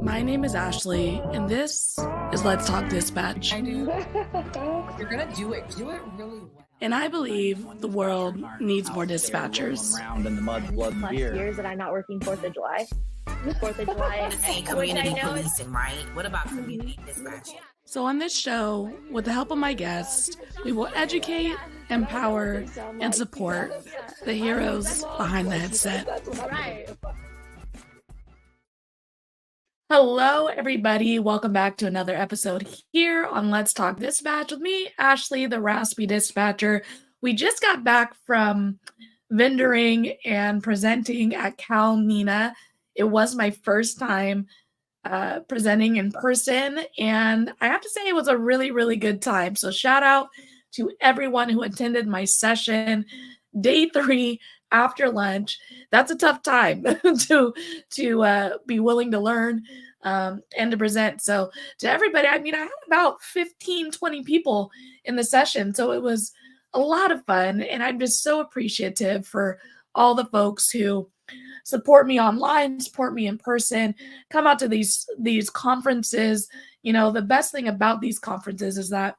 My name is Ashley, and this is Let's Talk Dispatch. I do. You're gonna do it. Do it really well. And I believe the world needs more dispatchers. Around in the mud, blood, and plus beer. years that I'm not working 4th of July. 4th of July. Say community policing, right? What about community dispatching? So on this show, with the help of my guests, we will educate, empower, and support the heroes behind the headset. Right. Hello, everybody. Welcome back to another episode here on Let's Talk Dispatch with me, Ashley, the raspy dispatcher. We just got back from vendoring and presenting at Cal Nina. It was my first time presenting in person, and I have to say it was a really, really good time. So shout out to everyone who attended my session. Day 3 after lunch. That's a tough time to be willing to learn and to present. So to everybody, I mean, I had about 15, 20 people in the session. So it was a lot of fun. And I'm just so appreciative for all the folks who support me online, support me in person, come out to these conferences. You know, the best thing about these conferences is that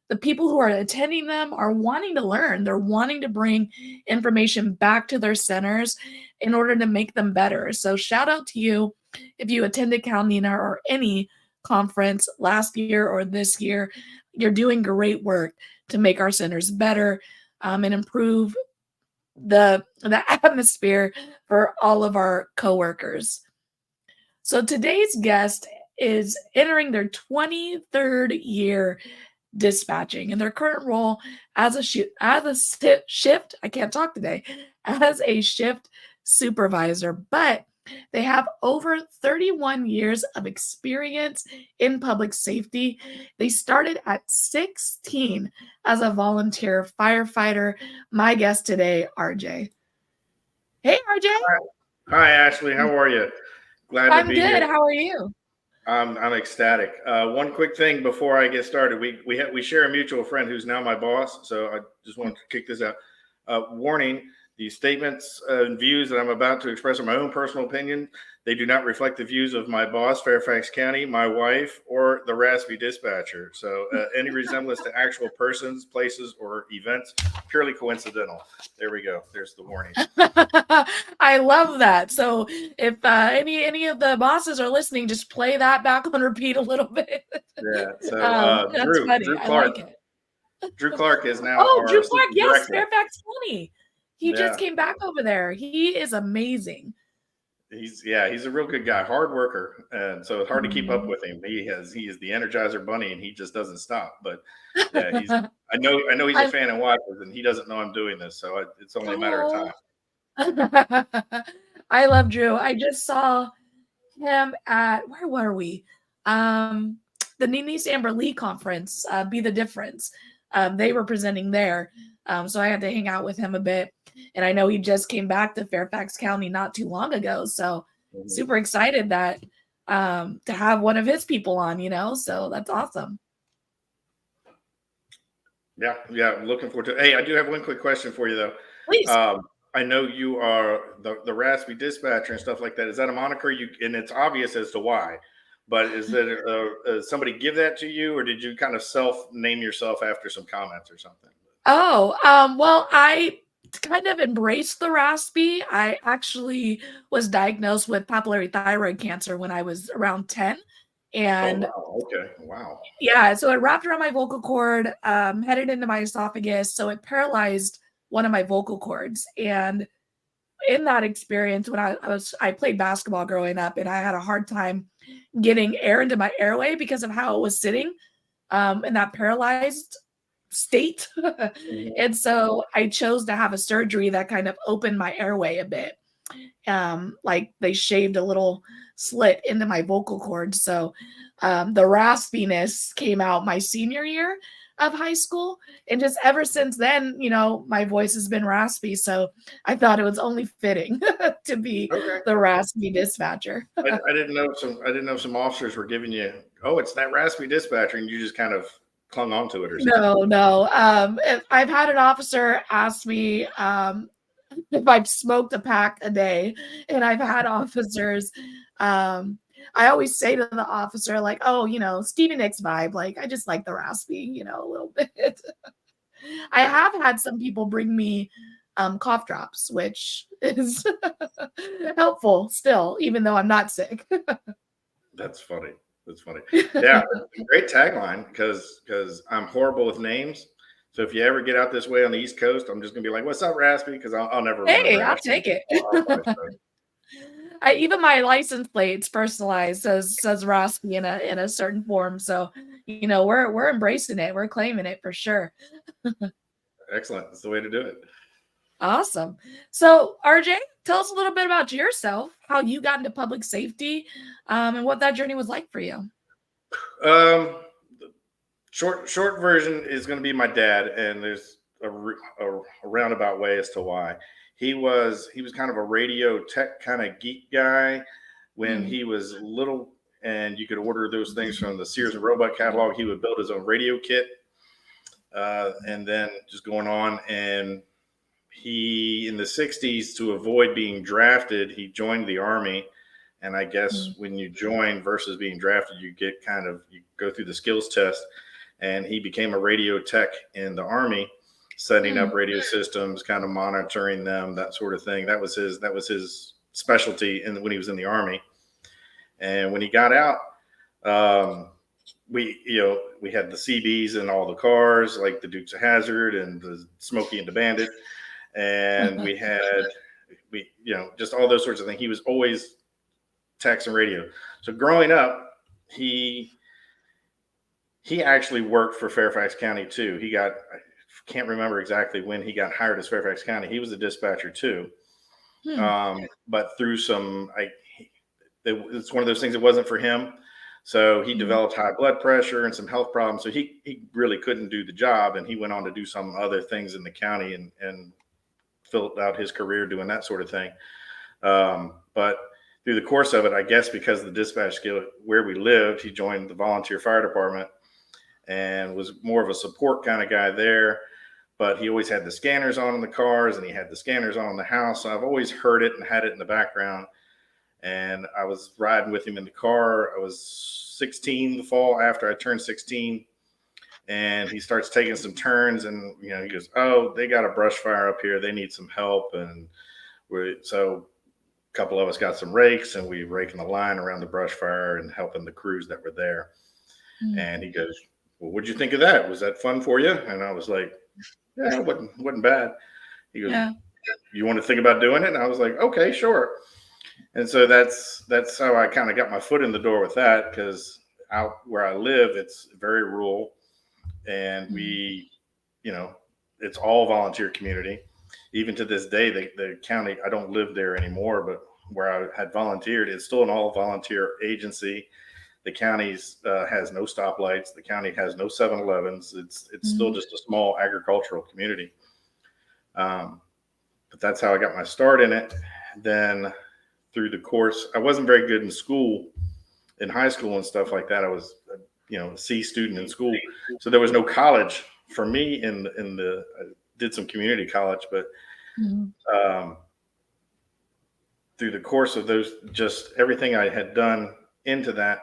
the people who are attending them are wanting to learn. They're wanting to bring information back to their centers in order to make them better. So shout out to you if you attended Cal Nina or any conference last year or this year. You're doing great work to make our centers better and improve the atmosphere for all of our coworkers. So today's guest is entering their 23rd year dispatching in their current role as a shift supervisor, but they have over 31 years of experience in public safety. They started at 16 as a volunteer firefighter. My guest today, RJ. Hey, RJ. Hi, Ashley. How are you? Glad to be here. I'm good. How are you? I'm ecstatic. One quick thing before I get started, we share a mutual friend who's now my boss, so I just wanted to kick this out. Warning: the statements and views that I'm about to express are my own personal opinion. They do not reflect the views of my boss, Fairfax County, my wife, or the raspy dispatcher. So any resemblance to actual persons, places, or events, purely coincidental. There we go. There's the warning. I love that. So if any of the bosses are listening, just play that back on repeat a little bit. Yeah. So that's Drew funny. Clark. I like it. Drew Clark is now. Oh, our Drew Clark, yes, director. Fairfax County. He just came back over there. He is amazing. He's a real good guy, hard worker, and so it's hard to keep up with him. He is the Energizer Bunny, and he just doesn't stop. But yeah, I know he's a fan and watches, and he doesn't know I'm doing this, so it's only a matter of time. I love Drew. I just saw him at where were we? The Niece Amber Lee conference, Be the Difference. They were presenting there. So I had to hang out with him a bit. And I know he just came back to Fairfax County not too long ago. So super excited that to have one of his people on, so that's awesome. Yeah. Looking forward to it. Hey, I do have one quick question for you, though. Please. I know you are the raspy dispatcher and stuff like that. Is that a moniker? And it's obvious as to why. But is that somebody give that to you, or did you kind of self-name yourself after some comments or something? Oh, well, I kind of embraced the raspy. I actually was diagnosed with papillary thyroid cancer when I was around 10. And wow. Yeah, so it wrapped around my vocal cord, headed into my esophagus. So it paralyzed one of my vocal cords. And in that experience, when I played basketball growing up, and I had a hard time getting air into my airway because of how it was sitting in that paralyzed state. And so I chose to have a surgery that kind of opened my airway a bit. Like they shaved a little slit into my vocal cord. So the raspiness came out my senior year of high school. And just ever since then, my voice has been raspy. So I thought it was only fitting to be the raspy dispatcher. I didn't know some officers were giving you, it's that raspy dispatcher, and you just kind of clung onto it or something. No. I've had an officer ask me if I've smoked a pack a day, and I've had officers I always say to the officer, like, oh, Stevie Nicks vibe. Like, I just like the raspy, a little bit. I have had some people bring me cough drops, which is helpful still, even though I'm not sick. That's funny. That's funny. Yeah, great tagline because I'm horrible with names. So if you ever get out this way on the East Coast, I'm just gonna be like, "What's up, Raspy?" Because I'll never Hey, remember I'll Ashley. take it. I'll probably say, Even my license plates personalized says Raspy in a certain form. So, we're embracing it. We're claiming it for sure. excellent. That's the way to do it. Awesome. So, RJ, tell us a little bit about yourself, how you got into public safety, and what that journey was like for you. The short version is going to be my dad, and there's a roundabout way as to why. He was kind of a radio tech kind of geek guy when Mm. he was little, and you could order those things from the Sears and Roebuck catalog. He would build his own radio kit, and then just going on. And he, in the 60s, to avoid being drafted, he joined the Army. And I guess Mm. when you join versus being drafted, you go through the skills test. And he became a radio tech in the Army, setting Mm. up radio systems, kind of monitoring them, that sort of thing. That was his specialty when he was in the Army. And when he got out, we had the CBs in all the cars, like the Dukes of Hazzard and the Smokey and the Bandit, and just all those sorts of things. He was always text and radio. So growing up, he actually worked for Fairfax County too. I can't remember exactly when he got hired as Fairfax County. He was a dispatcher too. But through it's one of those things that wasn't for him. So he developed high blood pressure and some health problems. So he really couldn't do the job. And he went on to do some other things in the county and filled out his career doing that sort of thing. But through the course of it, I guess because of the dispatch skill where we lived, he joined the volunteer fire department and was more of a support kind of guy there. But he always had the scanners on in the cars and he had the scanners on in the house. So I've always heard it and had it in the background. And I was riding with him in the car. I was 16 the fall after I turned 16. And he starts taking some turns and, he goes, "Oh, they got a brush fire up here. They need some help." And so a couple of us got some rakes and we raking the line around the brush fire and helping the crews that were there. And he goes, "Well, what'd you think of that? Was that fun for you?" And I was like, "Yeah, it wasn't bad." He goes, Yeah. "You want to think about doing it?" And I was like, "Okay, sure." And so that's how I kind of got my foot in the door with that, because out where I live, it's very rural, and it's all volunteer community. Even to this day, the county, I don't live there anymore, but where I had volunteered, it's still an all volunteer agency. The county has no stoplights. The county has no 7-Elevens. It's still just a small agricultural community. But that's how I got my start in it. Then through the course, I wasn't very good in school, in high school and stuff like that. I was, a C student in school. So there was no college for me I did some community college, but through the course of those, just everything I had done into that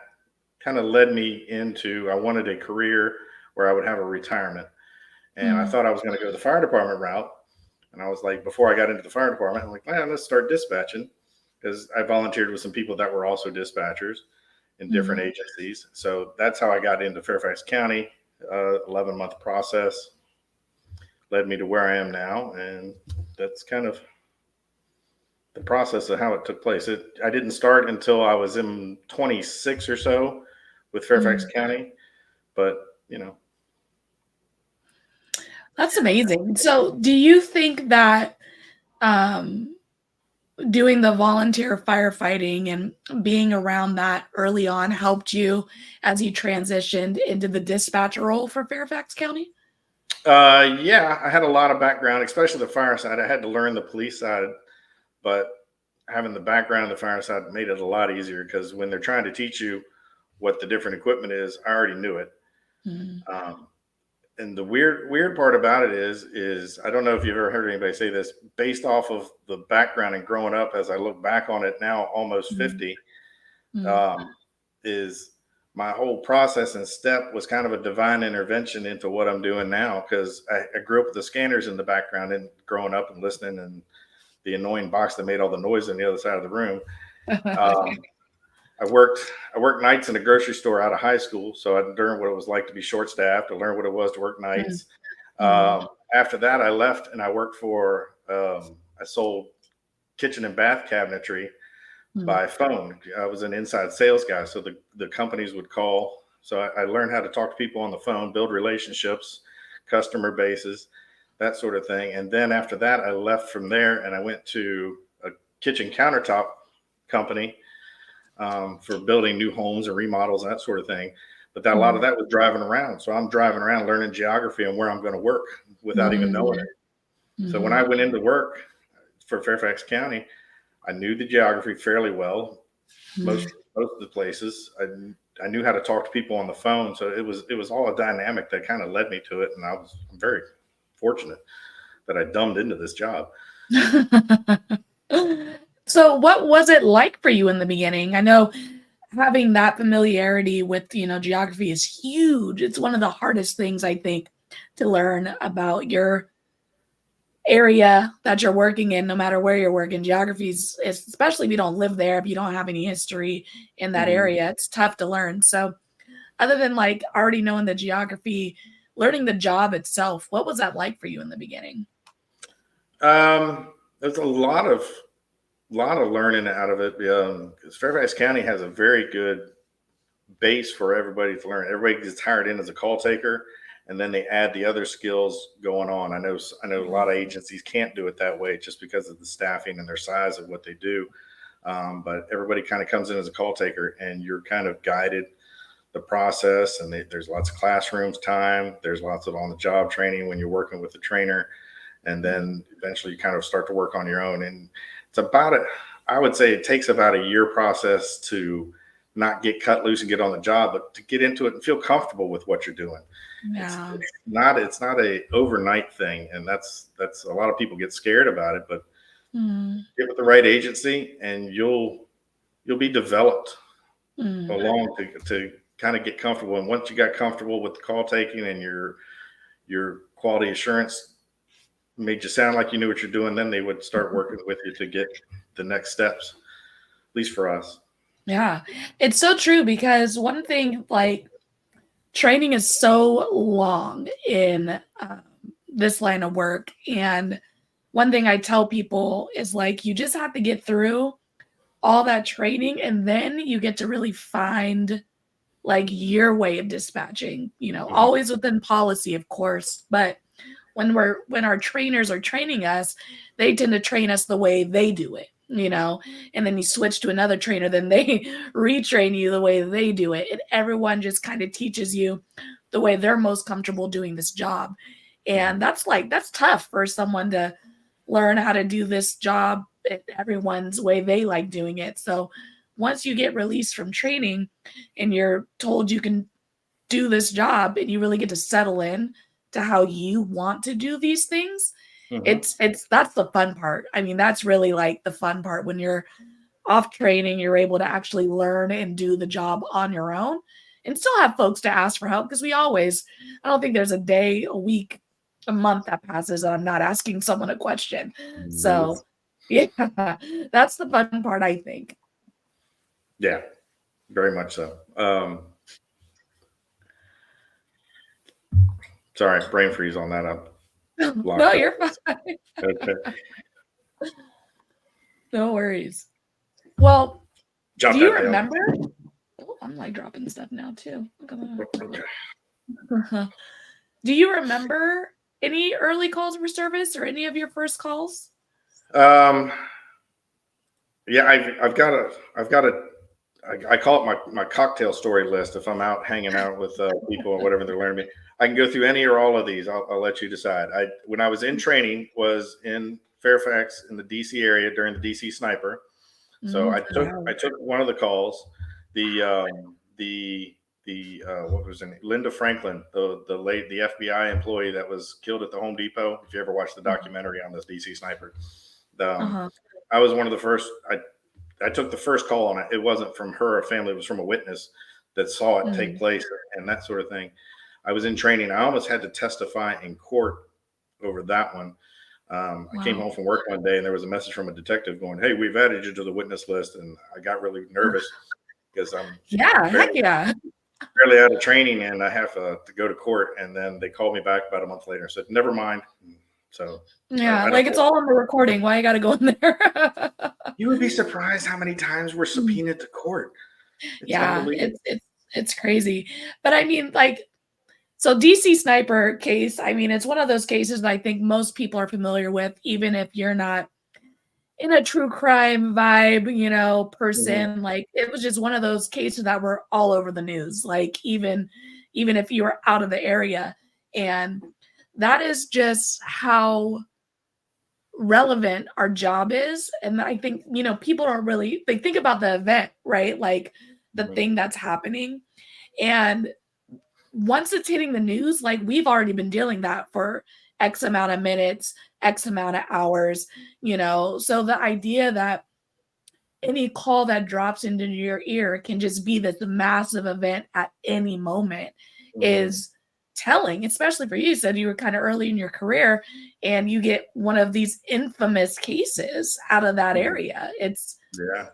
kind of led me into, I wanted a career where I would have a retirement. And I thought I was going to go the fire department route. And I was like, before I got into the fire department, I'm like, man, let's start dispatching, because I volunteered with some people that were also dispatchers in different agencies. So that's how I got into Fairfax County. 11-month process led me to where I am now. And that's kind of the process of how it took place. I didn't start until I was in 26 or so with Fairfax County, but That's amazing. So, do you think that doing the volunteer firefighting and being around that early on helped you as you transitioned into the dispatcher role for Fairfax County? yeah, I had a lot of background, especially the fire side. I had to learn the police side, but having the background in the fire side made it a lot easier, because when they're trying to teach you what the different equipment is, I already knew it. And the weird part about it is I don't know if you've ever heard anybody say this, based off of the background and growing up, as I look back on it now, almost 50, is my whole process and step was kind of a divine intervention into what I'm doing now, because I grew up with the scanners in the background and growing up and listening, and the annoying box that made all the noise on the other side of the room. I worked nights in a grocery store out of high school, so I learned what it was like to be short staffed. I learned what it was to work nights. After that, I left and I worked for I sold kitchen and bath cabinetry by phone. I was an inside sales guy, so the companies would call. So I learned how to talk to people on the phone, build relationships, customer bases, that sort of thing. And then after that, I left from there and I went to a kitchen countertop company for building new homes and remodels and that sort of thing. But a lot of that was driving around. So I'm driving around learning geography and where I'm going to work without even knowing it. So when I went into work for Fairfax County, I knew the geography fairly well. Most of the places, I knew how to talk to people on the phone. So it was all a dynamic that kind of led me to it. And I'm very fortunate that I dumbed into this job. So what was it like for you in the beginning? I know having that familiarity with, geography is huge. It's one of the hardest things, I think, to learn about your area that you're working in, no matter where you're working. Geography is, especially if you don't live there, if you don't have any history in that area, it's tough to learn. So other than like already knowing the geography, learning the job itself, what was that like for you in the beginning? There's a lot of learning out of it, because Fairfax County has a very good base for everybody to learn. Everybody gets hired in as a call taker, and then they add the other skills going on. I know a lot of agencies can't do it that way just because of the staffing and their size of what they do. But everybody kind of comes in as a call taker, and you're kind of guided the process. And there's lots of classrooms time. There's lots of on-the-job training when you're working with the trainer, and then eventually you kind of start to work on your own. And it's I would say it takes about a year process to not get cut loose and get on the job, but to get into it and feel comfortable with what you're doing. Yeah. It's not a overnight thing. And that's a lot of people get scared about it, but get with the right agency and you'll be developed along to kind of get comfortable. And once you got comfortable with the call taking and your quality assurance made you sound like you knew what you're doing, then they would start working with you to get the next steps, at least for us. Yeah, it's so true, because one thing, like, training is so long in this line of work. And one thing I tell people is, like, you just have to get through all that training, and then you get to really find, like, your way of dispatching, always within policy, of course. But when our trainers are training us, they tend to train us the way they do it, and then you switch to another trainer, then they retrain you the way they do it. And everyone just kind of teaches you the way they're most comfortable doing this job. And that's tough for someone to learn how to do this job everyone's way they like doing it. So once you get released from training and you're told you can do this job and you really get to settle in to how you want to do these things, it's that's the fun part. I mean, that's really like the fun part. When you're off training, you're able to actually learn and do the job on your own and still have folks to ask for help. Because I don't think there's a day, a week, a month that passes and I'm not asking someone a question. So yeah, that's the fun part, I think. Yeah, very much so. Sorry, brain freeze on that. No, you're fine. Okay. No worries. Well, Jot do you that down. remember? Oh, I'm like dropping stuff now too. Look at that. Okay. Do you remember any early calls for service or any of your first calls? Yeah, I've got I call it my cocktail story list. If I'm out hanging out with people or whatever they're learning me, I can go through any or all of these. I'll let you decide. When I was in training, was in Fairfax in the DC area during the DC sniper. So I took one of the calls. What was her name? Linda Franklin, the FBI employee that was killed at the Home Depot. If you ever watched the documentary on this DC sniper, I was one of the first. I took the first call on it. It wasn't from her or family. It was from a witness that saw it take Mhm. place and that sort of thing. I was in training. I almost had to testify in court over that one. I came Wow. home from work one day and there was a message from a detective going, "Hey, we've added you to the witness list." And I got really nervous because I'm Yeah, heck barely, yeah. barely out of training and I have to go to court. And then they called me back about a month later and said, "Never mind." So Yeah, I don't like it's know. all on the recording. Why you gotta go in there? You would be surprised how many times we're Mm. subpoenaed to court. It's Yeah, unbelievable. it's crazy. But I mean, like, so DC sniper case, I mean, it's one of those cases that I think most people are familiar with, even if you're not in a true crime vibe, Mhm. person. Like it was just one of those cases that were all over the news. Like even if you were out of the area. And that is just how relevant our job is. And I think, people don't really they think about the event, right? Like the Mhm. thing that's happening. And once it's hitting the news, like we've already been dealing that for X amount of minutes, X amount of hours, So the idea that any call that drops into your ear can just be this massive event at any moment Mhm. is telling, especially for you. You said you were kind of early in your career and you get one of these infamous cases out of that Mhm. area. It's Yeah.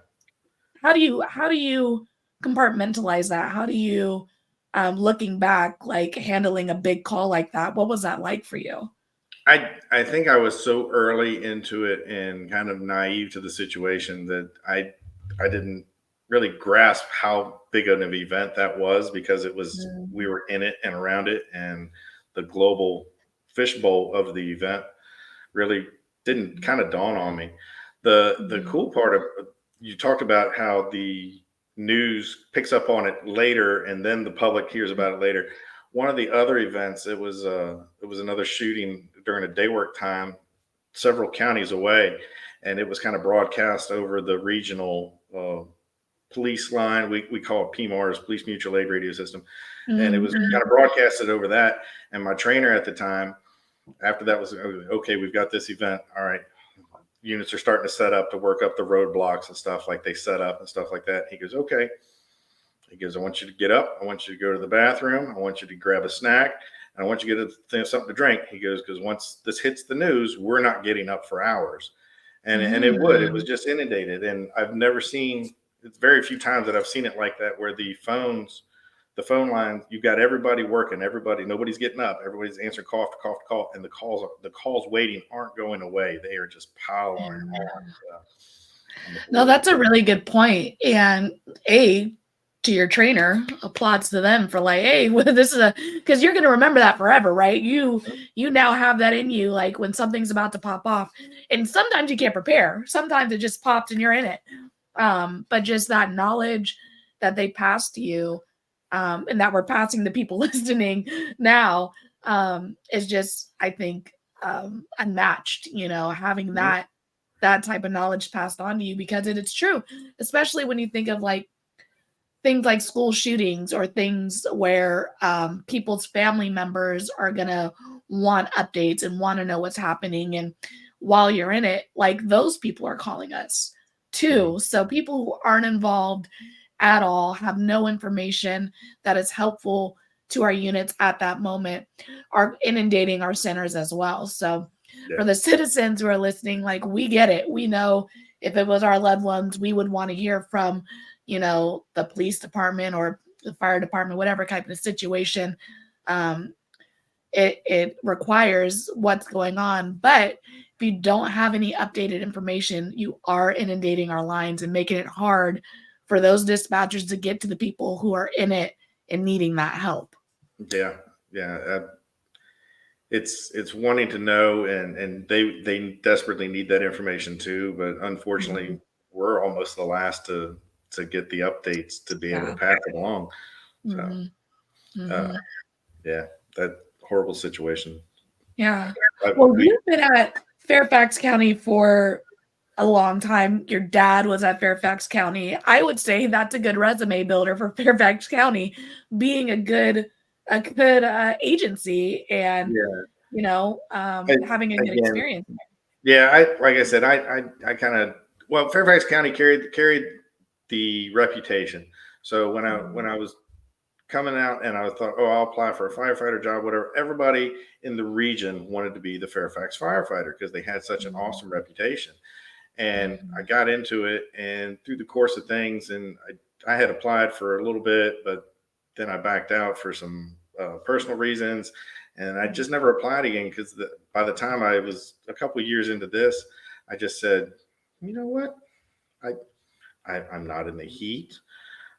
how do you compartmentalize that? How do you looking back, like handling a big call like that? What was that like for you? I think I was so early into it and kind of naive to the situation that I didn't really grasp how big of an event that was because we Mm, were in it and around it and the global fishbowl of the event really didn't kind of dawn on me. The mhm, cool part of you talked about how the news picks up on it later and then the public hears about it later. One of the other events, it was another shooting during a day work time several counties away, and it was kind of broadcast over the regional police line. We call it PMARS, Police Mutual Aid Radio System, and it mhm, was mhm, kind of broadcasted over that. And my trainer at the time, after that, was okay. We've got this event. All right, units are starting to set up to work up the roadblocks and stuff like they set up and stuff like that. He goes, okay. He goes, I want you to get up. I want you to go to the bathroom. I want you to grab a snack. And I want you to get something to drink. He goes, because once this hits the news, we're not getting up for hours. And it was mm. just inundated. And I've never seen, it's very few times that I've seen it like that, where the phone lines, you've got everybody working, nobody's getting up, everybody's answering call to call to call, and the calls waiting aren't going away. They are just piling Yeah. on on the No, board. that's a really good point. And to your trainer, applauds to them for like, hey, well, this is because you're gonna remember that forever, right? You now have that in you, like when something's about to pop off. And sometimes you can't prepare. Sometimes it just pops and you're in it. But just that knowledge that they passed to you, and that we're passing the people listening now, is just, I think, unmatched, having Mhm. that type of knowledge passed on to you because it's true, especially when you think of like things like school shootings or things where people's family members are gonna want updates and want to know what's happening. And while you're in it, like those people are calling us Mhm. too. So people who aren't involved at all, have no information that is helpful to our units at that moment, are inundating our centers as well. So for Yeah. the citizens who are listening, like we get it. We know if it was our loved ones, we would want to hear from, the police department or the fire department, whatever type of situation. Um, it requires what's going on. But if you don't have any updated information, you are inundating our lines and making it hard for those dispatchers to get to the people who are in it and needing that help. Yeah. Yeah. It's wanting to know, and they desperately need that information too. But Mhm. unfortunately, we're almost the last to get the updates to be able to Yeah. pass it along. So Mhm. uh, Mhm. yeah, that horrible situation. Yeah. I, Well, we you've been at Fairfax County for a long time. Your dad was at Fairfax County. I would say that's a good resume builder for Fairfax County, being a good agency and, yeah. having a good Again, experience. yeah. I like I said, I kind of well, Fairfax County carried the reputation. So when I was coming out and I thought, oh, I'll apply for a firefighter job, whatever. Everybody in the region wanted to be the Fairfax firefighter because they had such an awesome reputation. And I got into it, and through the course of things, and I had applied for a little bit, but then I backed out for some personal reasons, and I just never applied again because by the time I was a couple of years into this, I just said, you know what, I'm not in the heat.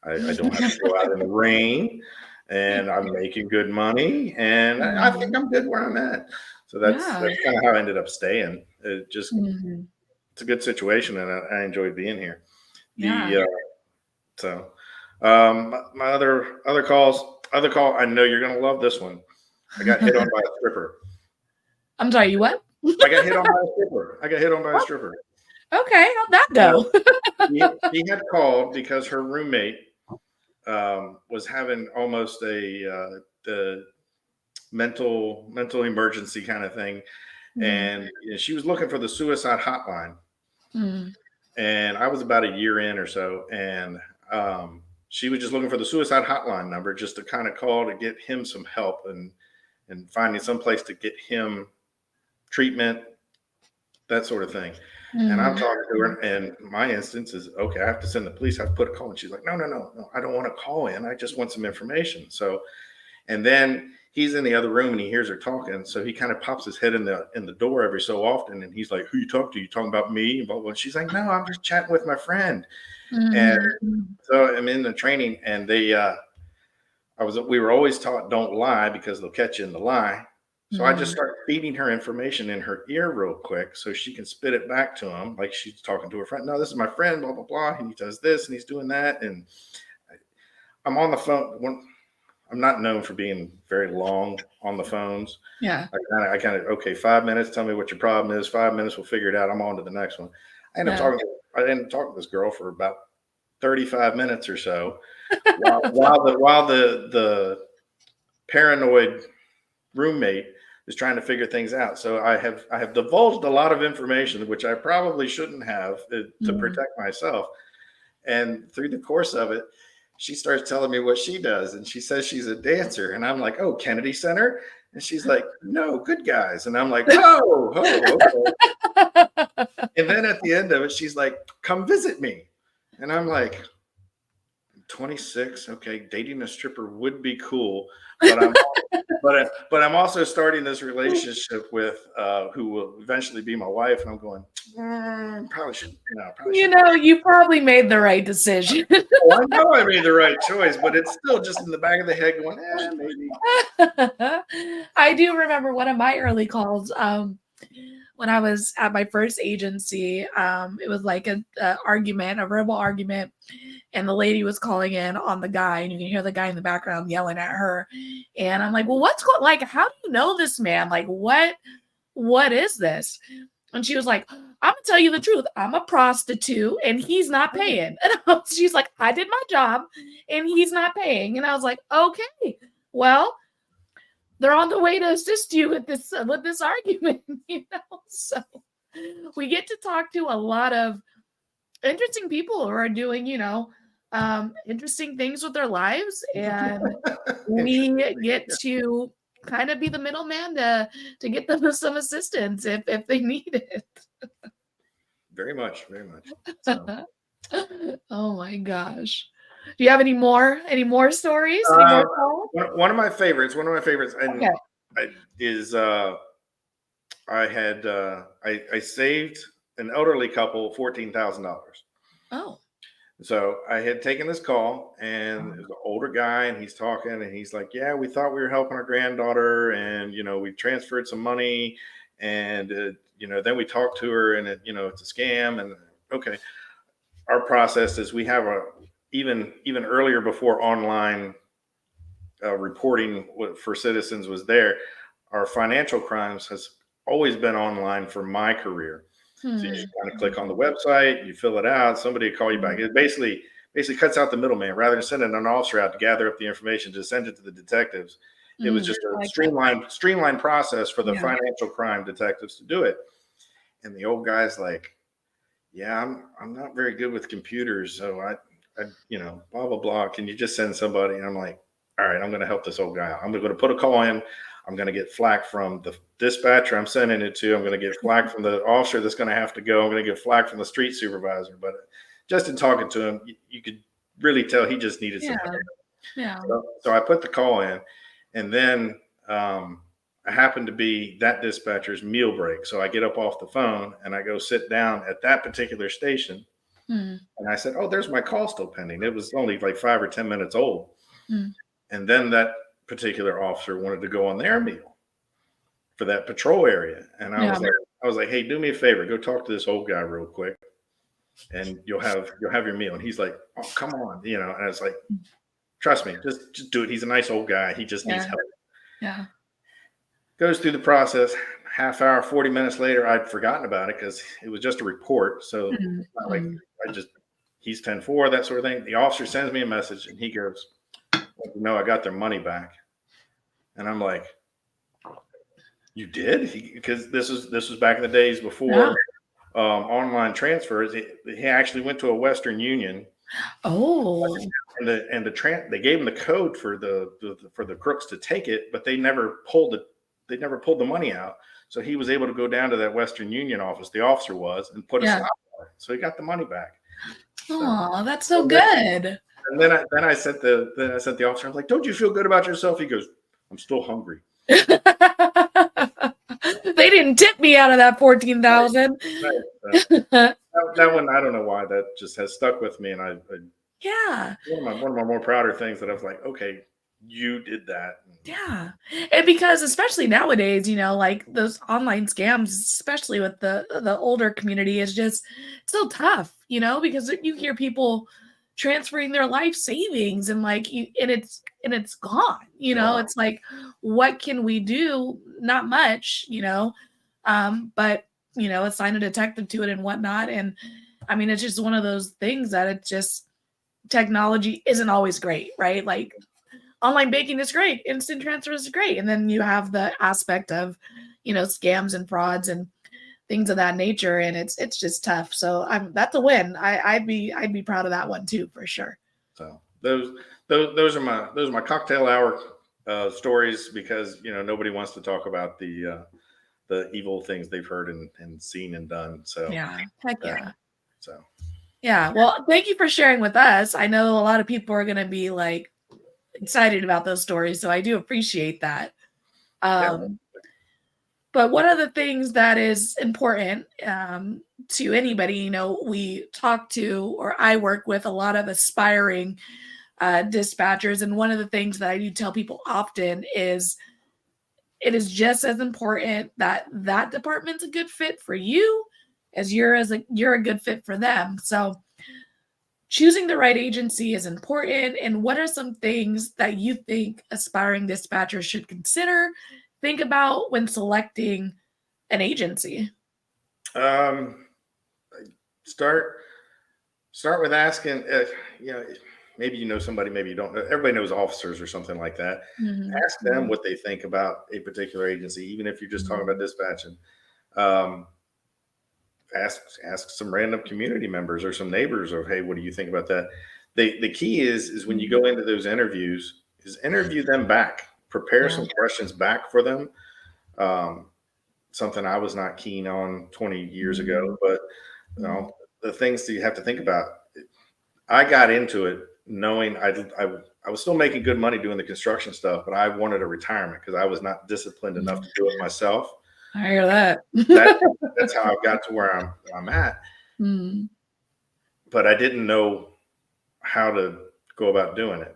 I don't have to go out in the rain, and I'm making good money, and I think I'm good where I'm at. So that's kind of how I ended up staying. It just it's a good situation, and I enjoyed being here. My other call. I know you're gonna love this one. I got hit on by a stripper. I'm sorry, you what? I got hit on by a stripper. Okay, how'd that go? He had called because her roommate was having almost the mental emergency kind of thing, and she was looking for the suicide hotline. And I was about a year in or so, and she was just looking for the suicide hotline number just to kind of call to get him some help and finding some place to get him treatment, that sort of thing. And I'm talking to her, and my instance is, okay, I have to send the police. I have to put a call. And she's like, no, I don't want to call in. I just want some information. So, and then he's in the other room and he hears her talking. So he kind of pops his head in the door every so often. And he's like, who you talking to? You talking about me? And blah, blah. She's like, no, I'm just chatting with my friend. And so I'm in the training, and we were always taught don't lie because they'll catch you in the lie. So I just start feeding her information in her ear real quick so she can spit it back to him like she's talking to her friend. No, this is my friend, blah, blah, blah. And he does this and he's doing that. And I'm on the phone. I'm not known for being very long on the phones. Yeah. I kind of, okay, 5 minutes. Tell me what your problem is. 5 minutes. We'll figure it out. I'm on to the next one. I ended up talking to this girl for about 35 minutes or so while the paranoid roommate is trying to figure things out. So I have divulged a lot of information, which I probably shouldn't have to protect myself. And through the course of it, she starts telling me what she does. And she says she's a dancer. And I'm like, oh, Kennedy Center? And she's like, no, Good Guys. And I'm like, oh, okay. And then at the end of it, she's like, come visit me. And I'm like, 26. Okay, dating a stripper would be cool, but I'm also starting this relationship with who will eventually be my wife, and I'm going, probably should. You probably made the right decision. Well, I know I made the right choice, but it's still just in the back of the head going, maybe. I do remember one of my early calls. When I was at my first agency, it was like a verbal argument, and the lady was calling in on the guy, and you can hear the guy in the background yelling at her. And I'm like, well, how do you know this man? Like, what is this? And she was like, I'm gonna tell you the truth. I'm a prostitute and he's not paying. And she's like, I did my job and he's not paying. And I was like, okay, well, they're on the way to assist you with this argument, So we get to talk to a lot of interesting people who are doing, interesting things with their lives, and we get to kind of be the middleman to get them some assistance if they need it. Very much. So. Oh my gosh. Do you have any more stories? One of my favorites, and I saved an elderly couple $14,000. Oh. So I had taken this call, and it was an older guy, and he's talking, and he's like, yeah, we thought we were helping our granddaughter, and we transferred some money, and then we talked to her, and it's a scam. And okay, our process is we have even earlier, before online reporting for citizens was there, our financial crimes has always been online for my career. So you just kind of click on the website, you fill it out, somebody will call you back. It basically cuts out the middleman. Rather than sending an officer out to gather up the information to send it to the detectives, it was just a streamlined process for the financial crime detectives to do it. And the old guy's like, yeah, I'm not very good with computers, so blah blah blah. Can you just send somebody? And I'm like, all right, I'm going to help this old guy out. I'm going to put a call in. I'm going to get flack from the dispatcher I'm sending it to. I'm going to get flack from the officer that's going to have to go. I'm going to get flack from the street supervisor. But just in talking to him, you could really tell he just needed some help. Yeah. So I put the call in, and then I happened to be that dispatcher's meal break. So I get up off the phone and I go sit down at that particular station. Hmm. And I said, "Oh, there's my call still pending." It was only like 5 or 10 minutes old. Hmm. And then that particular officer wanted to go on their meal for that patrol area. And I was like, "Hey, do me a favor, go talk to this old guy real quick, and you'll have your meal." And he's like, "Oh, come on," And it's like, "Trust me, just do it. He's a nice old guy. He just needs help." Yeah. Goes through the process. Half hour, 40 minutes later, I'd forgotten about it because it was just a report. So it's not like he's 10-4, that sort of thing. The officer sends me a message and he goes, "No, I got their money back." And I'm like, "You did?" Because this was back in the days before online transfers. He actually went to a Western Union. Oh. And they gave him the code for the crooks to take it, but they never pulled the money out. So he was able to go down to that Western Union office, the officer was, and put a stop on it. So he got the money back. Oh, that's so good. And then I sent the officer. I was like, "Don't you feel good about yourself?" He goes, "I'm still hungry." They didn't tip me out of that 14,000. That one, I don't know why that just has stuck with me, and Yeah. one of my more prouder things that I was like, okay, you did that. Yeah. And because especially nowadays, like those online scams, especially with the older community, is just so tough, because you hear people transferring their life savings and it's gone, it's like, what can we do? Not much, but assign a detective to it and whatnot. And I mean, it's just one of those things that it just technology isn't always great, right? Like online banking is great, instant transfers is great, and then you have the aspect of scams and frauds and things of that nature, and it's just tough. So that's a win. I'd be proud of that one too, for sure. So those are my cocktail hour stories, because nobody wants to talk about the evil things they've heard and seen and done. So yeah, heck yeah. So yeah, well, thank you for sharing with us. I know a lot of people are going to be like excited about those stories, so I do appreciate that. But one of the things that is important to anybody, we talk to, or I work with a lot of aspiring dispatchers, and one of the things that I do tell people often is it is just as important that that department's a good fit for you as you're a good fit for them. So choosing the right agency is important. And what are some things that you think aspiring dispatchers should think about when selecting an agency? Start with asking, maybe somebody, maybe you don't know. Everybody knows officers or something like that. Mm-hmm. Ask them what they think about a particular agency, even if you're just talking about dispatching. Ask some random community members or some neighbors, or, "Hey, what do you think about that?" The key is when you go into those interviews, is interview them back. Prepare some questions back for them. Something I was not keen on 20 years ago, but the things that you have to think about. I got into it knowing I was still making good money doing the construction stuff, but I wanted a retirement because I was not disciplined enough to do it myself. I hear that. That's how I got to where I'm at. Mm. But I didn't know how to go about doing it.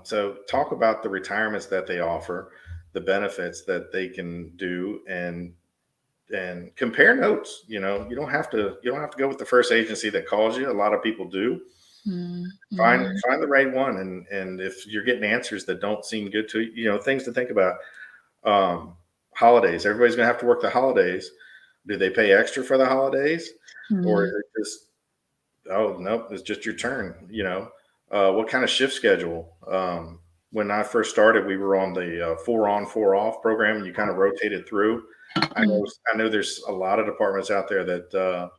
So talk about the retirements that they offer, the benefits that they can do, and compare notes. You don't have to go with the first agency that calls you. A lot of people do. Mm-hmm. Find the right one, and if you're getting answers that don't seem good to you, things to think about. Holidays. Everybody's gonna have to work the holidays. Do they pay extra for the holidays, or is it just, oh nope, it's just your turn? What kind of shift schedule? When I first started, we were on the 4 on 4 off program, and you kind of rotated through. I know there's a lot of departments out there that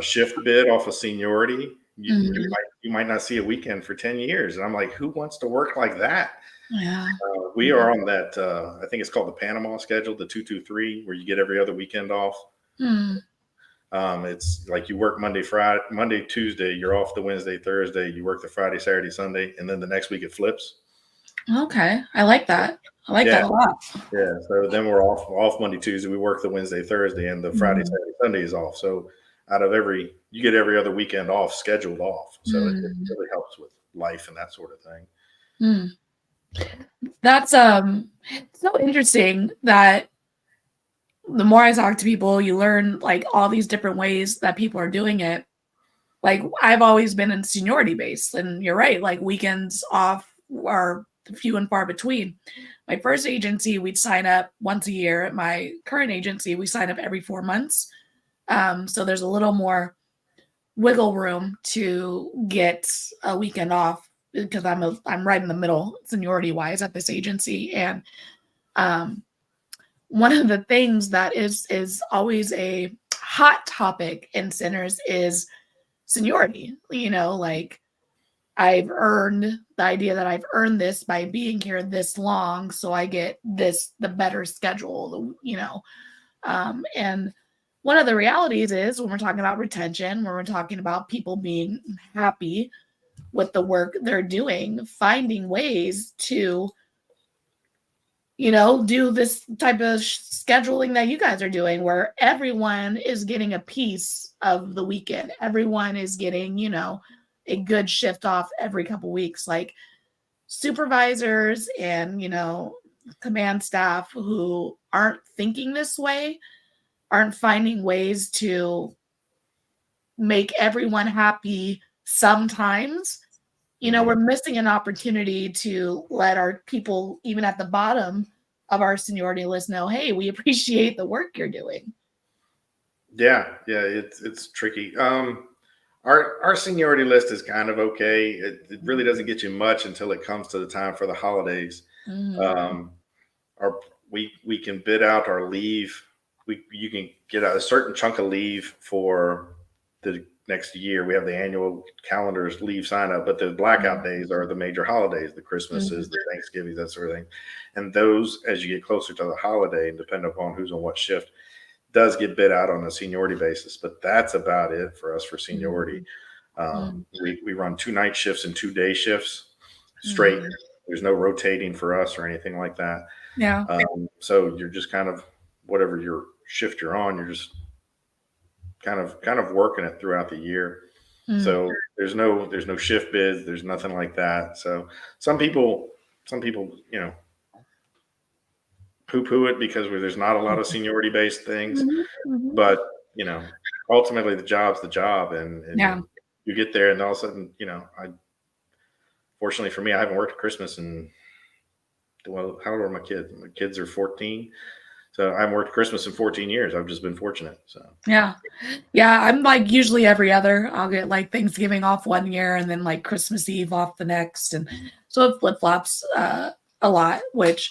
shift bid off of seniority, you, Mhm. you might not see a weekend for 10 years. And I'm like, who wants to work like that? Yeah. We are on that, I think it's called the Panama schedule, the 223, where you get every other weekend off. Hmm. It's like you work Monday, Tuesday, you're off the Wednesday, Thursday, you work the Friday, Saturday, Sunday, and then the next week it flips. Okay. I like that. I like that a lot. Yeah. So then we're off Monday, Tuesday. We work the Wednesday, Thursday, and the Friday, Saturday, Sunday is off. So out of you get every other weekend off, scheduled off. So it really helps with life and that sort of thing. That's so interesting that the more I talk to people, you learn like all these different ways that people are doing it. Like I've always been in seniority based, and you're right, like weekends off are few and far between. My first agency, we'd sign up once a year. At my current agency, we sign up every 4 months. So there's a little more wiggle room to get a weekend off because I'm right in the middle seniority wise at this agency. And one of the things that is always a hot topic in centers is seniority. Like I've earned the idea that I've earned this by being here this long, so I get the better schedule. And one of the realities is when we're talking about retention, when we're talking about people being happy with the work they're doing, finding ways to, do this type of scheduling that you guys are doing where everyone is getting a piece of the weekend. Everyone is getting, a good shift off every couple weeks. Like supervisors and, command staff who aren't thinking this way aren't finding ways to make everyone happy sometimes, we're missing an opportunity to let our people, even at the bottom of our seniority list, know, hey, we appreciate the work you're doing. Yeah, it's tricky. Our seniority list is kind of okay. It really doesn't get you much until it comes to the time for the holidays. Um, we can bid out our leave. You can get a certain chunk of leave for the next year. We have the annual calendars leave sign up, but the blackout days are the major holidays, the Christmases, the Thanksgivings, that sort of thing. And those, as you get closer to the holiday, and depending upon who's on what shift, does get bid out on a seniority basis. But that's about it for us for seniority. We run 2 night shifts and 2 day shifts straight. There's no rotating for us or anything like that. Yeah. So you're just kind of whatever your shift you're on, you're just kind of working it throughout the year. So there's no shift bids, there's nothing like that. So some people, poo-poo it because there's not a lot of seniority based things, but ultimately the job's the job, and you get there and all of a sudden, fortunately for me, I haven't worked at Christmas in, well, how old are my kids? My kids are 14. So I haven't worked Christmas in 14 years. I've just been fortunate. So yeah. I'm like usually every other. I'll get like Thanksgiving off one year and then like Christmas Eve off the next, and so it flip flops a lot. Which,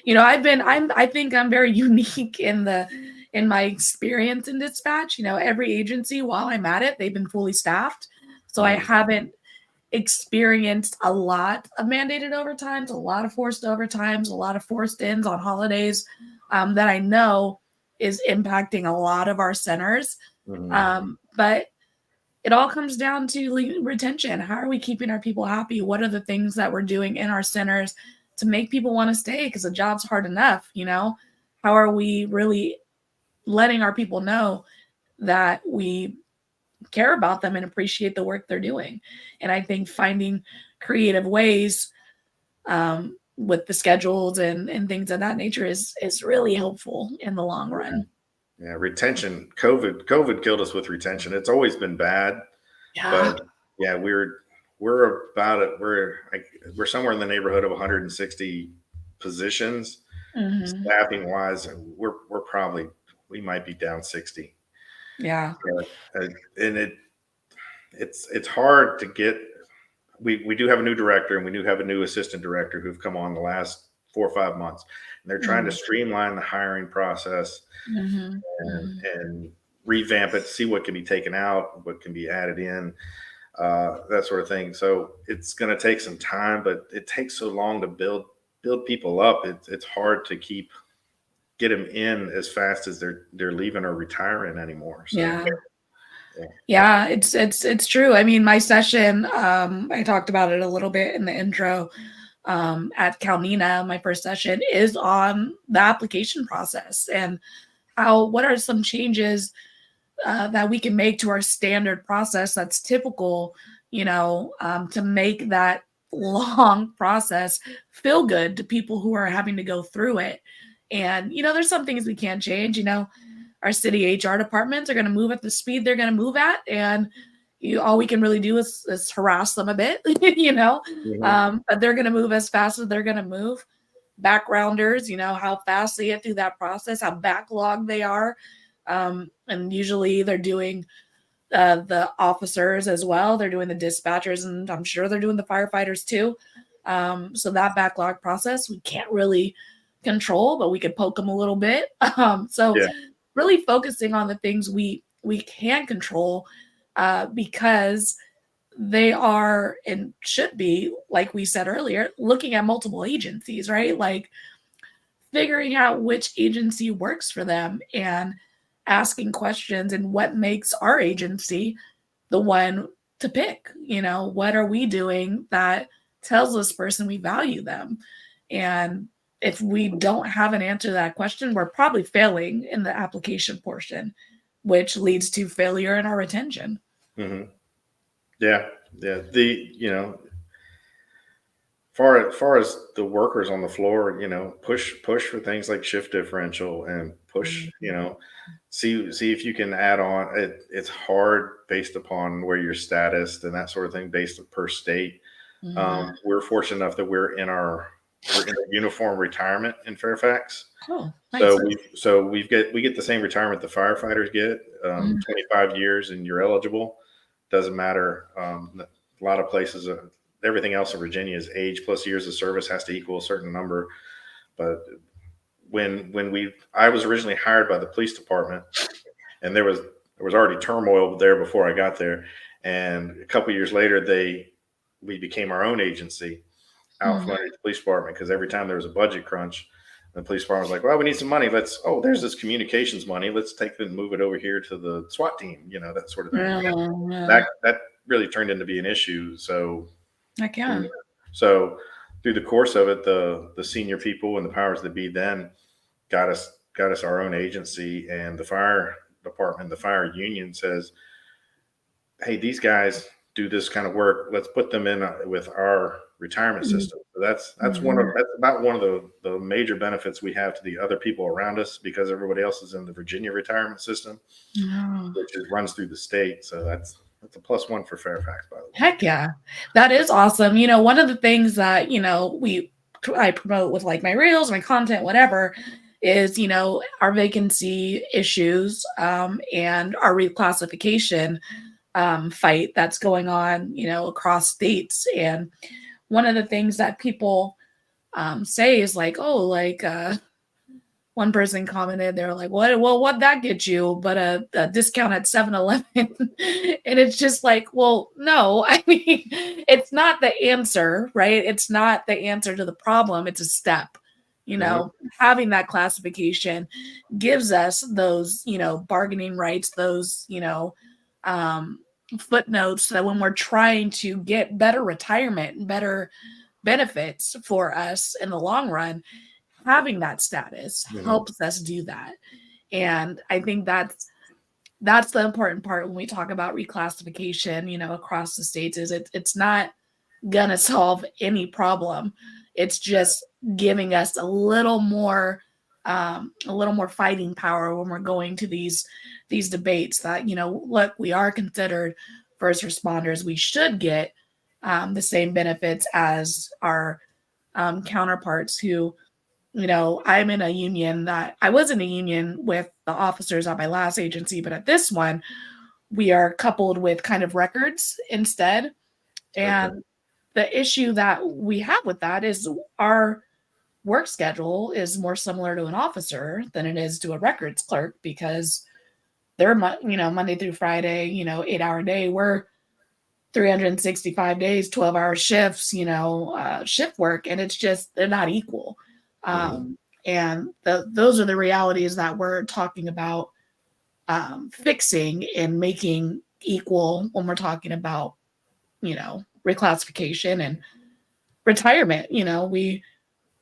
I think I'm very unique in my experience in dispatch. Every agency while I'm at it, they've been fully staffed, so I haven't experienced a lot of mandated overtimes, a lot of forced overtimes, a lot of forced ins on holidays that I know is impacting a lot of our centers. But it all comes down to retention. How are we keeping our people happy? What are the things that we're doing in our centers to make people want to stay? Because the job's hard enough, How are we really letting our people know that we care about them and appreciate the work they're doing? And I think finding creative ways with the schedules and things of that nature is really helpful in the long run. Yeah, retention. COVID killed us with retention. It's always been bad, but yeah, we're about it. We're somewhere in the neighborhood of 160 positions, staffing wise. We might be down 60. Yeah, and it's hard to get. We do have a new director and we do have a new assistant director who've come on the last 4 or 5 months, and they're trying to streamline the hiring process and revamp it, see what can be taken out, what can be added in, that sort of thing. So it's going to take some time, but it takes so long to build people up. It's hard to get them in as fast as they're leaving or retiring anymore. So, yeah, it's true. I mean, my session, I talked about it a little bit in the intro, at Calnina. My first session is on the application process and what are some changes that we can make to our standard process that's typical, to make that long process feel good to people who are having to go through it. And, there's some things we can't change. Our city HR departments are going to move at the speed they're going to move at. And all we can really do is harass them a bit, but they're going to move as fast as they're going to move. Backgrounders, how fast they get through that process, how backlogged they are. And usually they're doing the officers as well. They're doing the dispatchers, and I'm sure they're doing the firefighters too. So that backlog process we can't really control, but we could poke them a little bit. So really focusing on the things we can control, because they are and should be, like we said earlier, looking at multiple agencies, right? Like figuring out which agency works for them and asking questions and what makes our agency the one to pick. What are we doing that tells this person we value them? And if we don't have an answer to that question, we're probably failing in the application portion, which leads to failure in our retention. Mm-hmm. Yeah. Far as the workers on the floor, push for things like shift differential and push, see if you can add on. It's hard based upon where your status and that sort of thing based per state. We're fortunate enough that we're in a uniform retirement in Fairfax. Oh, nice. So we get the same retirement the firefighters get, 25 years and you're eligible. Doesn't matter. A lot of places, everything else in Virginia is age plus years of service has to equal a certain number. But I was originally hired by the police department, and there was already turmoil there before I got there. And a couple of years later, we became our own agency out from under the police department, because every time there was a budget crunch, the police department was like, well, we need some money. There's this communications money. Let's take it and move it over here to the SWAT team, that sort of thing. That really turned into be an issue. So So through the course of it, the senior people and the powers that be then got us our own agency, and the fire department, the fire union says, hey, these guys do this kind of work. Let's put them in with our retirement system. So that's about one of the major benefits we have to the other people around us, because everybody else is in the Virginia retirement system, which runs through the state. So that's a +1 for Fairfax, by the way. Heck yeah. That is awesome. One of the things that, I promote with like my reels, my content, whatever, is, our vacancy issues, and our reclassification fight that's going on, across states. And one of the things that people say is like, one person commented, they were like, what'd that get you? But a discount at 7-Eleven. And it's just like, well, no, I mean, it's not the answer, right? It's not the answer to the problem. It's a step. Having that classification gives us those, bargaining rights, those, footnotes, that when we're trying to get better retirement and better benefits for us in the long run, having that status helps us do that. And I think that's the important part when we talk about reclassification, across the states, is it's not gonna solve any problem. It's just giving us a little more fighting power when we're going to these debates that, look, we are considered first responders. We should get the same benefits as our counterparts who, I'm in a union that I was in a union with the officers at my last agency, but at this one, we are coupled with kind of records instead. And the issue that we have with that is our work schedule is more similar to an officer than it is to a records clerk, because they're Monday through Friday, 8-hour day. We're 365 days, 12-hour shifts, shift work, and it's just they're not equal. And those are the realities that we're talking about fixing and making equal when we're talking about, reclassification and retirement.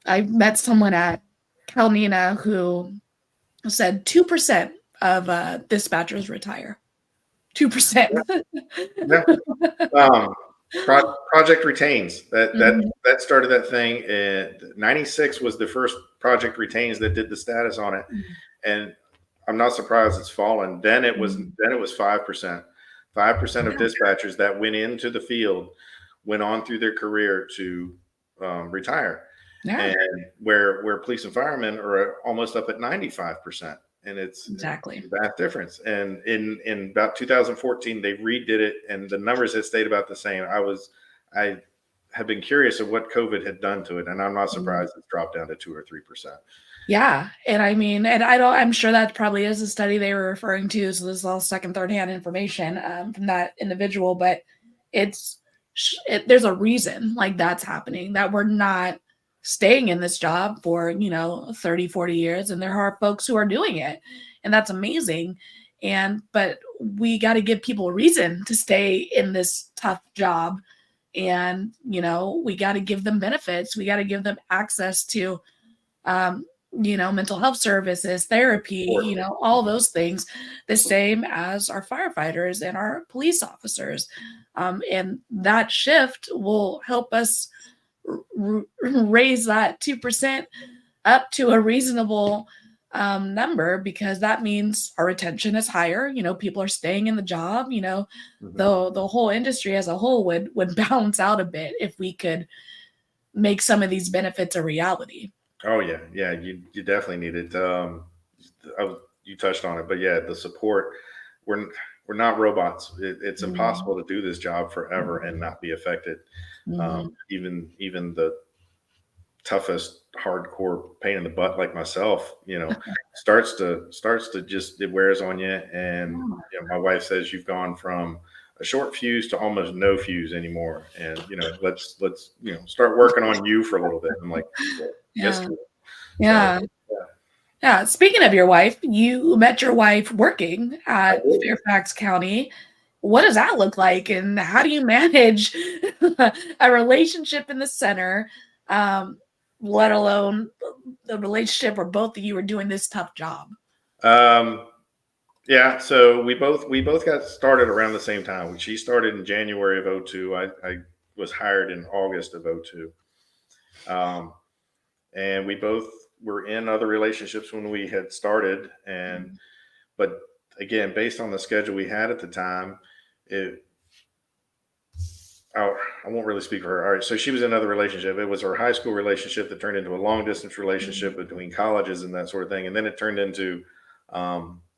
I met someone at Calnina who said 2% of dispatchers retire. 2%. Yeah. Project Retains that started that thing. And 96 was the first Project Retains that did the status on it, and I'm not surprised it's fallen. Then it was 5%. 5% of dispatchers that went into the field went on through their career to retire. Yeah. And where police and firemen are almost up at 95%. And it's exactly that difference. And in about 2014, they redid it, and the numbers had stayed about the same. I have been curious of what COVID had done to it, and I'm not surprised it's dropped down to 2 or 3%. Yeah. And I mean, and I'm sure that probably is a study they were referring to. So this is all second, third hand information from that individual, but there's a reason like that's happening, that we're not staying in this job for, 30, 40 years. And there are folks who are doing it, and that's amazing. But we got to give people a reason to stay in this tough job. And, we got to give them benefits. We got to give them access to, mental health services, therapy, all those things, the same as our firefighters and our police officers. And that shift will help us raise that 2% up to a reasonable number, because that means our retention is higher. People are staying in the job. The whole industry as a whole would balance out a bit if we could make some of these benefits a reality. Oh yeah, you definitely need it. You touched on it, but yeah, the support. We're not robots. It's impossible to do this job forever and not be affected. Even the toughest hardcore pain in the butt like myself, starts to just, it wears on you. And my wife says you've gone from a short fuse to almost no fuse anymore, and let's start working on you for a little bit. I'm like, yeah. Speaking of your wife, you met your wife working at Fairfax County. What does that look like, and how do you manage a relationship in the center, let alone the relationship where both of you are doing this tough job? Yeah, so we both got started around the same time. She started in January of 2002. I was hired in August of 2002. And we both were in other relationships when we had started. But again, based on the schedule we had at the time, I won't really speak for her. All right. So she was in another relationship. It was her high school relationship that turned into a long distance relationship between colleges and that sort of thing. And then it turned into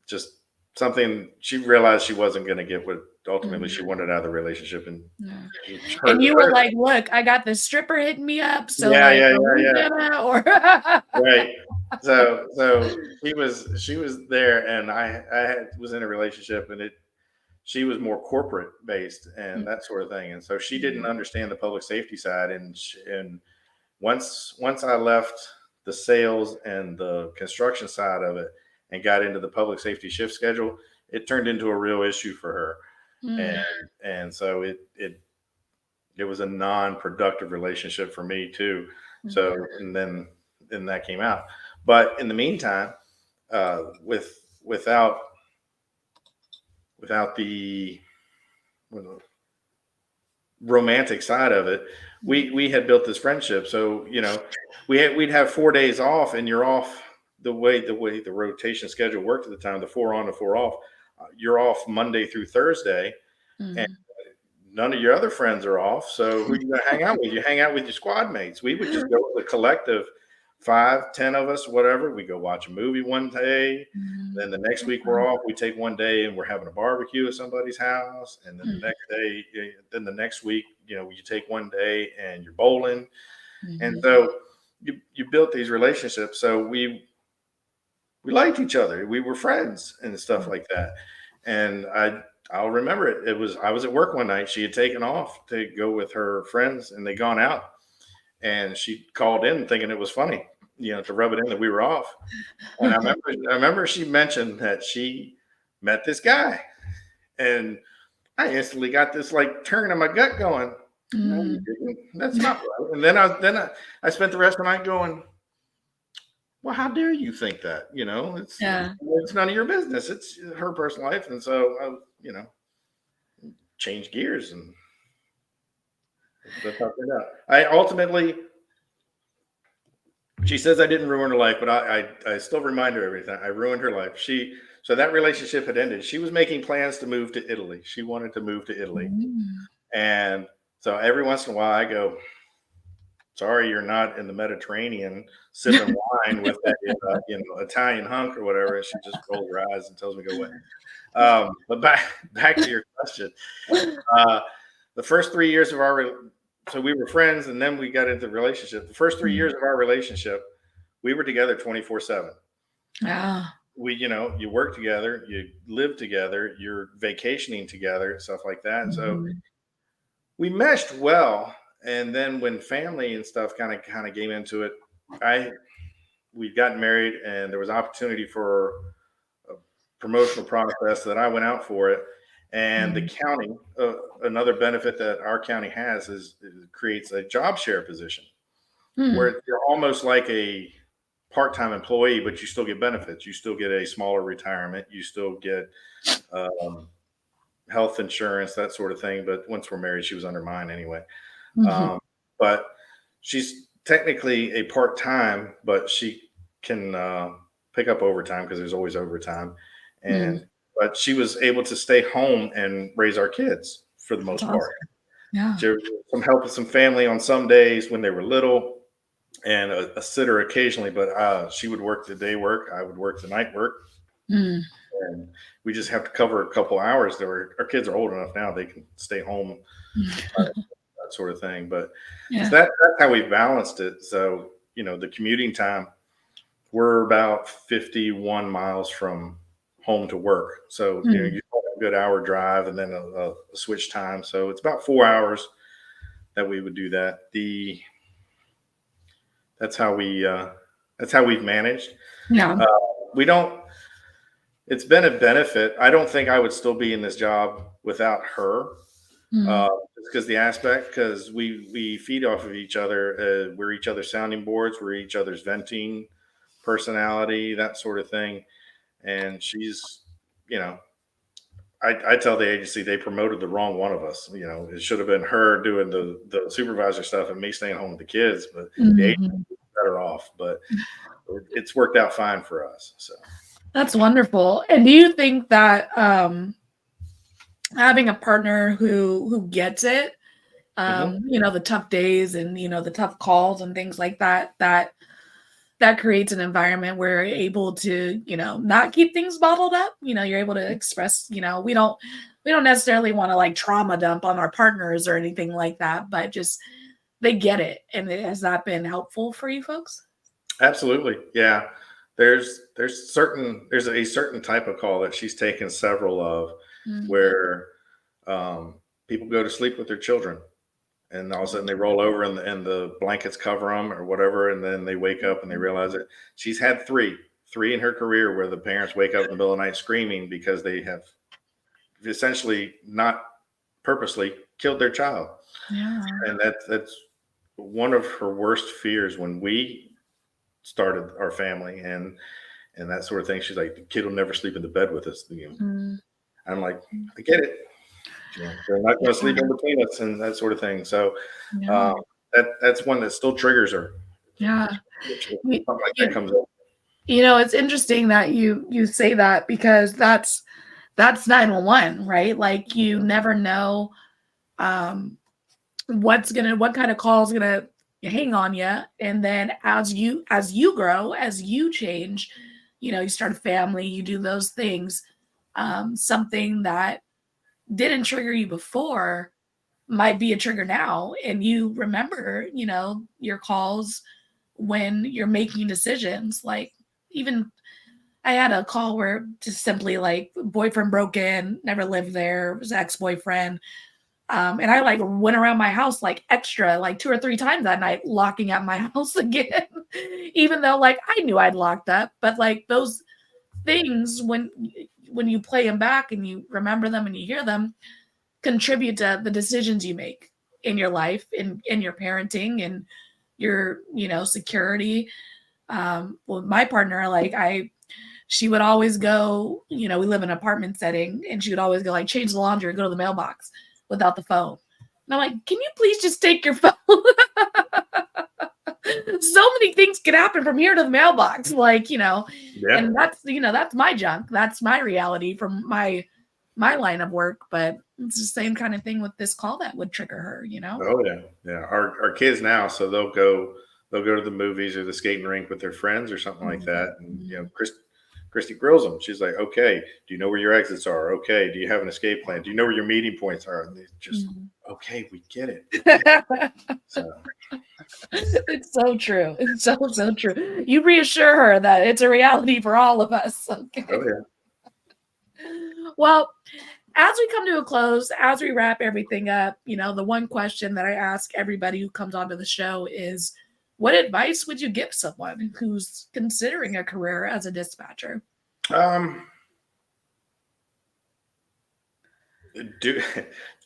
just something she realized she wasn't going to get what ultimately she wanted out of the relationship. And you were like, look, I got this stripper hitting me up. So right. So she was there, and I was in a relationship, and she was more corporate based and that sort of thing. And so she didn't understand the public safety side. And once I left the sales and the construction side of it and got into the public safety shift schedule, it turned into a real issue for her. And so it was a non-productive relationship for me too. So, and then that came out. But in the meantime, without the romantic side of it, we had built this friendship. So we'd have 4 days off, and you're off the way the rotation schedule worked at the time, the 4 on to 4 off. You're off Monday through Thursday, and none of your other friends are off. So who are you going to hang out with? You hang out with your squad mates. We would just go with a collective 5, 10 of us, whatever. We go watch a movie one day. Then the next week we're off. We take one day and we're having a barbecue at somebody's house. And then the next day, then the next week, you take one day and you're bowling. And so you built these relationships. So we we liked each other. We were friends and stuff like that. And I'll remember it. I was at work one night. She had taken off to go with her friends and they'd gone out. And she called in thinking it was funny, to rub it in that we were off. And I remember she mentioned that she met this guy. And I instantly got this like turn in my gut going, no, you didn't. That's not right. And then I spent the rest of the night going, well, how dare you think that? It's none of your business. It's her personal life. And so changed gears and that's how it turned out. I ultimately, she says I didn't ruin her life, but I still remind her every time I ruined her life. So that relationship had ended. She was making plans to move to Italy. She wanted to move to Italy. And so every once in a while I go, sorry, you're not in the Mediterranean sipping wine with that, Italian hunk or whatever. And she just rolls her eyes and tells me to go away. But back to your question. The first 3 years of so we were friends and then we got into the relationship. The first 3 years of our relationship, we were together 24/7. Yeah. You work together, you live together, you're vacationing together, stuff like that. And so we meshed well. And then when family and stuff kind of came into it, we'd gotten married and there was opportunity for a promotional process that I went out for it. And the county, another benefit that our county has is it creates a job share position where you're almost like a part-time employee, but you still get benefits. You still get a smaller retirement. You still get health insurance, that sort of thing. But once we're married, she was under mine anyway. But she's technically a part-time, but she can pick up overtime because there's always overtime. But she was able to stay home and raise our kids for the most part. Yeah. She was some help with some family on some days when they were little and a sitter occasionally, but she would work the day work. I would work the night work. And we just have to cover a couple hours. Our kids are old enough now. They can stay home, that sort of thing. But so that's how we balanced it. So, the commuting time, we're about 51 miles from home to work. So, you have a good hour drive and then a switch time. So it's about 4 hours that we would do that. That's how we've managed. Yeah. It's been a benefit. I don't think I would still be in this job without her. Because because we feed off of each other. We're each other's sounding boards. We're each other's venting personality, that sort of thing. And she's, I tell the agency they promoted the wrong one of us. It should have been her doing the supervisor stuff and me staying home with the kids, but the agency was better off. But it's worked out fine for us. So that's wonderful. And do you think that having a partner who gets it, the tough days and the tough calls and things like that creates an environment where you're able to, not keep things bottled up. You're able to express, we don't necessarily want to like trauma dump on our partners or anything like that, but just they get it. And has that been helpful for you folks? Absolutely. Yeah. There's a certain type of call that she's taken several of where people go to sleep with their children. And all of a sudden they roll over and the blankets cover them or whatever. And then they wake up and they realize it. She's had three in her career where the parents wake up in the middle of the night screaming because they have essentially not purposely killed their child. Yeah. And that's one of her worst fears when we started our family and that sort of thing. She's like, the kid will never sleep in the bed with us. I'm like, I get it. They're not going to sleep in between us and that sort of thing. So that's one that still triggers her. Yeah. Something like that comes up. It's interesting that you say that because that's 911, right? Like you never know what kind of call is gonna hang on you. And then as you grow, as you change, you start a family, you do those things. Something that didn't trigger you before might be a trigger now. And you remember, your calls when you're making decisions. Like even I had a call where just simply like boyfriend broke in, never lived there, was ex-boyfriend. And I like went around my house like extra, like 2 or 3 times that night, locking up my house again, even though like I knew I'd locked up. But like those things, when you play them back and you remember them and you hear them, contribute to the decisions you make in your life, in your parenting and your, security. Well, my partner, like she would always go, we live in an apartment setting, and she would always go like change the laundry or go to the mailbox without the phone. And I'm like, can you please just take your phone? So many things can happen from here to the mailbox, like, Yeah. and that's my junk. That's my reality from my line of work. But it's the same kind of thing with this call that would trigger her, Oh yeah. Yeah. Our kids now, so they'll go to the movies or the skating rink with their friends or something like that. And Christy grills them. She's like, okay, do you know where your exits are? Okay, do you have an escape plan? Do you know where your meeting points are? And they just, okay, we get it. So It's so true. It's so true. You reassure her that it's a reality for all of us. Okay. oh yeah. Well, as we come to a close, as we wrap everything up, the one question that I ask everybody who comes onto the show is, what advice would you give someone who's considering a career as a dispatcher? Do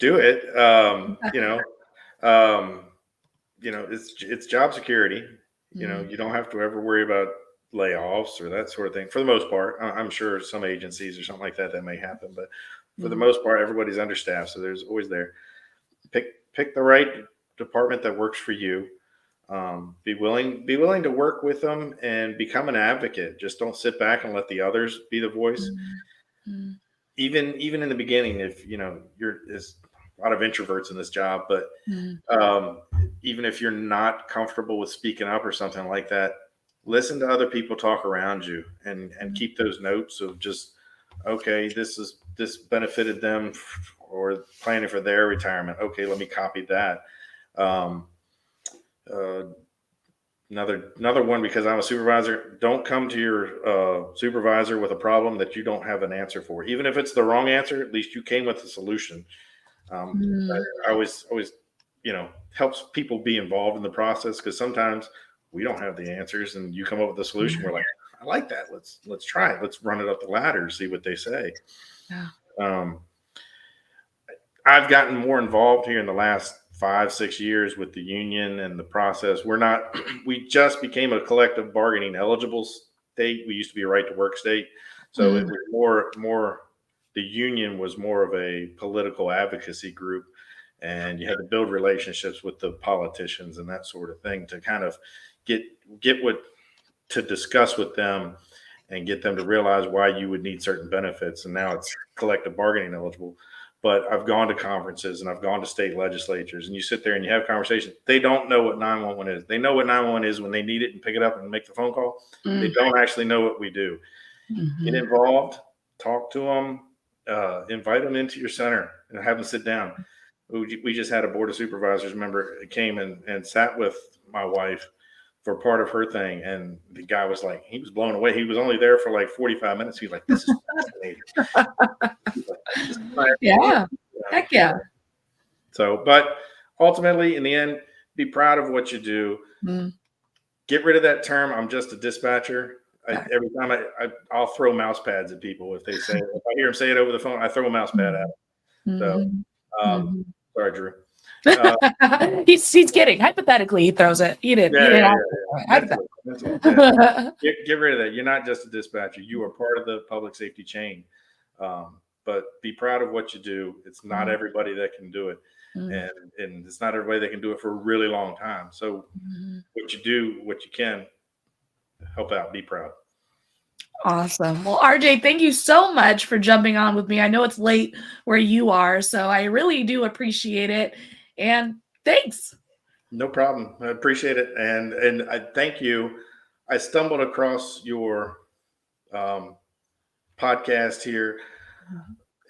it. It's job security. You don't have to ever worry about layoffs or that sort of thing for the most part. I'm sure some agencies or something like that may happen, but for the most part, everybody's understaffed, so there's always there. Pick the right department that works for you. Be willing to work with them and become an advocate. Just don't sit back and let the others be the voice. Even in the beginning, if there's a lot of introverts in this job, but even if you're not comfortable with speaking up or something like that, listen to other people talk around you and keep those notes of just, okay, this benefited them or planning for their retirement. Okay, let me copy that. Another one, because I'm a supervisor, don't come to your supervisor with a problem that you don't have an answer for. Even if it's the wrong answer, at least you came with a solution. I always helps people be involved in the process, because sometimes we don't have the answers and you come up with a solution. We're like, I like that. Let's try it. Let's run it up the ladder, see what they say. Yeah. I've gotten more involved here in the last 5-6 years with the union and the process. We just became a collective bargaining eligible state. We used to be a right to work state. So it was more, the union was more of a political advocacy group, and you had to build relationships with the politicians and that sort of thing to kind of get to discuss with them and get them to realize why you would need certain benefits. And now it's collective bargaining eligible. But I've gone to conferences and I've gone to state legislatures, and you sit there and you have conversations. They don't know what 911 is. They know what 911 is when they need it and pick it up and make the phone call. They don't actually know what we do. Get involved, talk to them, invite them into your center and have them sit down. We just had a board of supervisors member came and sat with my wife for part of her thing. And the guy was like, he was blown away. He was only there for like 45 minutes. He was like, this is fascinating. Yeah. Heck yeah. So, but ultimately, in the end, be proud of what you do. Get rid of that term, I'm just a dispatcher. Every time I'll throw mouse pads at people if they say it. If I hear them say it over the phone, I throw a mouse pad at them. So, sorry, Drew. He's kidding. Hypothetically, he throws it. He didn't. Get rid of that. You're not just a dispatcher. You are part of the public safety chain. But be proud of what you do. It's not everybody that can do it. And it's not everybody that can do it for a really long time. So what you do, what you can, help out, be proud. Awesome. Well, RJ, thank you so much for jumping on with me. I know it's late where you are, so I really do appreciate it. And thanks. No problem. I appreciate it. And I thank you. I stumbled across your podcast here.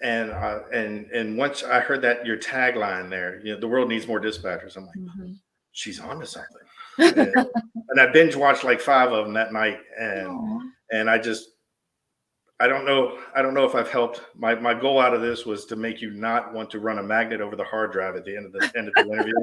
And once I heard that your tagline there, the world needs more dispatchers. I'm like, she's on to something. And I binge watched like 5 of them that night. And I just I don't know if I've helped. My goal out of this was to make you not want to run a magnet over the hard drive at the end of the interview.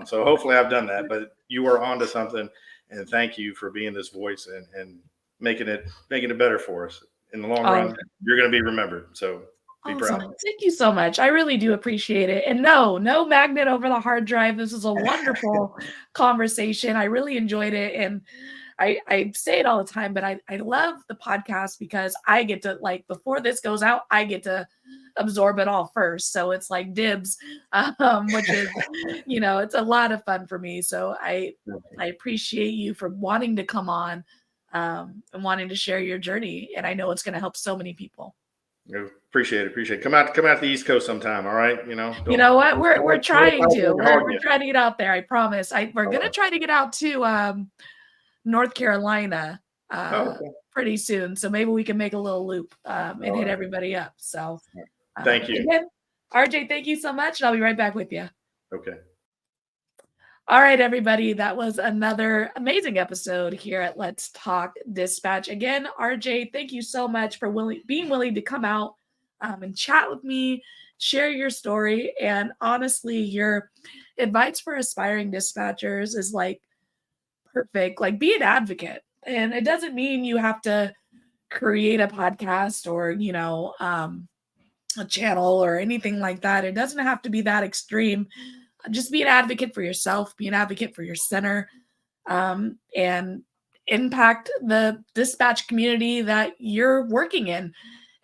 So hopefully I've done that. But you are onto something, and thank you for being this voice and making it better for us. In the long run, you're going to be remembered. So be proud. Thank you so much. I really do appreciate it. And no magnet over the hard drive. This is a wonderful conversation. I really enjoyed it. And I say it all the time, but I love the podcast because I get to, like, before this goes out, I get to absorb it all first. So it's like dibs, which is, it's a lot of fun for me. So I appreciate you for wanting to come on and wanting to share your journey. And I know it's going to help so many people. Appreciate it. Come out to the East Coast sometime. All right. You know what? We're trying to. We're trying to get out there. I promise. We're going to try to get out to North Carolina pretty soon. So maybe we can make a little loop and hit everybody up. So thank you. Again, RJ, thank you so much. And I'll be right back with you. Okay. All right, everybody. That was another amazing episode here at Let's Talk Dispatch. Again, RJ, thank you so much for being willing to come out and chat with me, share your story. And honestly, your advice for aspiring dispatchers is like perfect. Like, be an advocate. And it doesn't mean you have to create a podcast or, a channel or anything like that. It doesn't have to be that extreme. Just be an advocate for yourself, be an advocate for your center, and impact the dispatch community that you're working in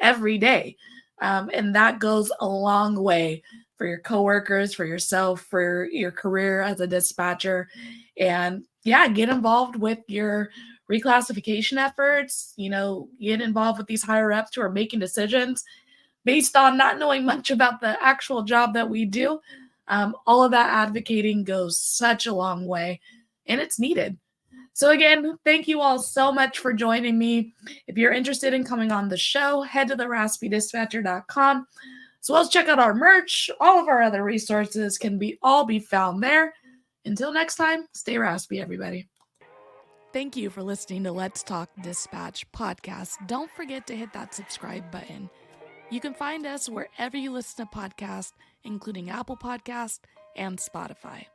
every day. And that goes a long way for your coworkers, for yourself, for your career as a dispatcher. And get involved with your reclassification efforts, get involved with these higher ups who are making decisions based on not knowing much about the actual job that we do. All of that advocating goes such a long way, and it's needed. So again, thank you all so much for joining me. If you're interested in coming on the show, head to theraspydispatcher.com, as well as check out our merch. All of our other resources can all be found there. Until next time, stay raspy, everybody. Thank you for listening to Let's Talk Dispatch podcast. Don't forget to hit that subscribe button. You can find us wherever you listen to podcasts, including Apple Podcasts and Spotify.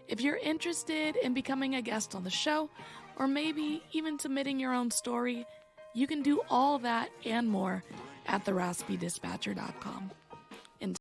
If you're interested in becoming a guest on the show, or maybe even submitting your own story, you can do all that and more at theraspydispatcher.com.